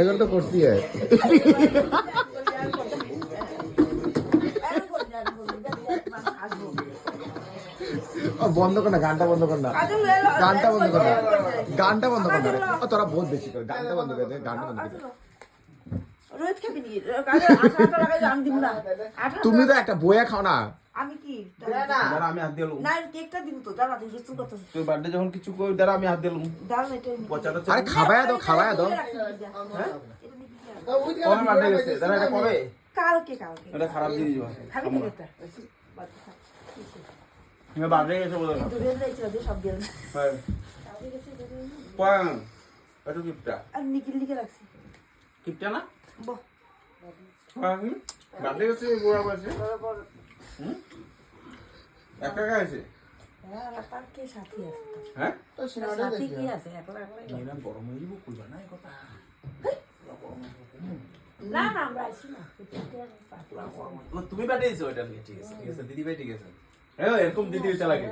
এখন তো করছি বন্ধ কর না, গানটা বন্ধ কর না, গানটা বন্ধ কর না, গানটা বন্ধ কর না। তোরা বহুত বেশি করে গানটা বন্ধ করে দে, গানটা বন্ধ করে। তুমি তো একটা বইয়া খাও না। আমি কি দাঁড়া আমি হাত দিলাম না কেকটা দিব তো দাঁড়া তুই কিছু করতেছিস তুই বার্থডে যখন কিছু কই দাঁড়া আমি হাত দিলাম দাঁড়া এটা পচাটা আরে খাওয়ায়া দাও, খাওয়ায়া দাও। কবে বার্থডে গেছে দাঁড়া এটা কবে কালকে এটা খারাপ জিনিস খাবি না এটা তুমি বার্থডে গেছে বলো না দূরে যাইছিল যে সব গেল হ্যাঁ কোন এটা গিফটটা আর নিকিল লিখে রাখছি গিফটটা না বাহ হ্যাঁ বার্থডে গেছে বুড়া বয়সে একা একা আছে হ্যাঁ তার কে সাথী আছে হ্যাঁ তো সিনেমাটা সাথী দেখি কি আছে একলা একলা নিরাম গরম হয়ে যাবো কইবা না এই কথা না না আমরা আইছি না তুমি বার্থডে দিছো এটা ঠিক আছে দিদি ভাই ঠিক আছে হ্যাঁ এরকম দিদি হইতে লাগে